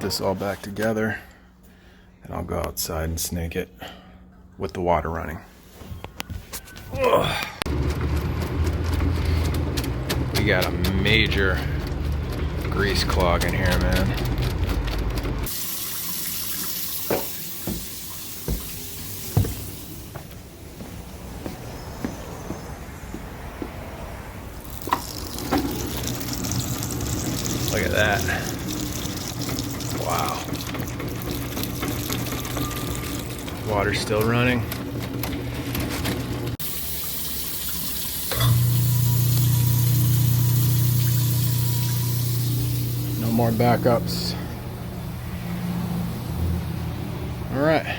this all back together, and I'll go outside and snake it with the water running. Ugh. We got a major grease clog in here, man. Look at that. Wow. Water's still running. No more backups. All right.